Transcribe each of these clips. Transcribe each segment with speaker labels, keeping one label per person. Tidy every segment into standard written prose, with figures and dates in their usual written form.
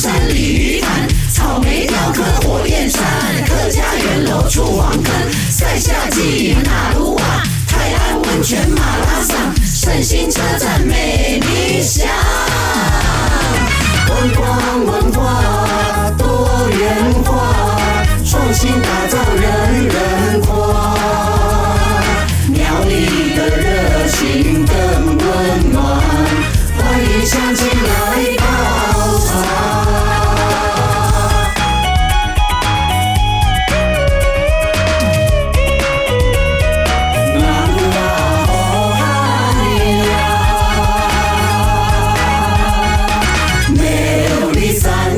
Speaker 1: 山鲤鱼潭，草莓雕刻火焰山，客家园楼出黄坑，塞夏季纳鲁瓦，泰安温泉马拉桑，圣心车站美丽乡。观光文化多元化，创新打造人人夸。苗栗的热情更温暖，欢迎乡亲来泡茶。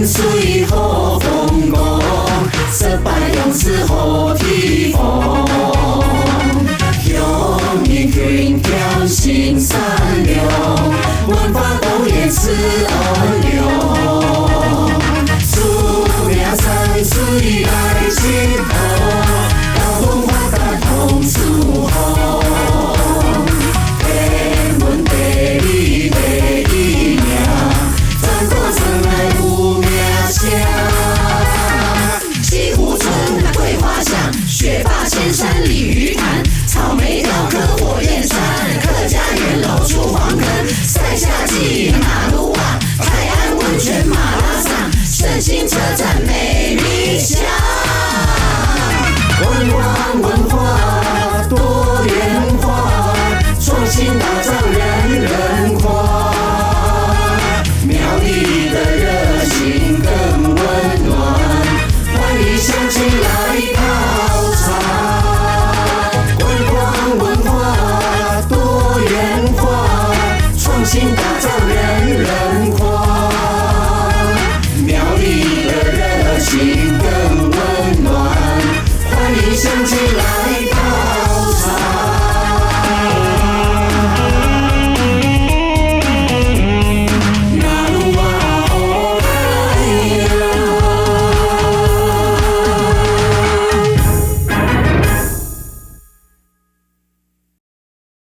Speaker 1: 水好风光，设摆勇士好地方，乡民群调心善良，文化都延迟安良，出名山水来佚佗，高文化感同属好，天文地理第一名，转过身来有名声。西湖村桂花香，雪霸仙山鲤鱼潭，草莓雕刻火焰山，客家园楼出黄坑，塞夏季纳鲁瓦，泰安温泉马拉桑，圣心车站美丽乡。观光文化多元化，创新打造人人夸。苗栗的热情更温暖，欢迎乡亲来泡茶。观光文化多元化，创新打造人人夸。苗栗的热情更温暖，欢迎乡亲来泡茶。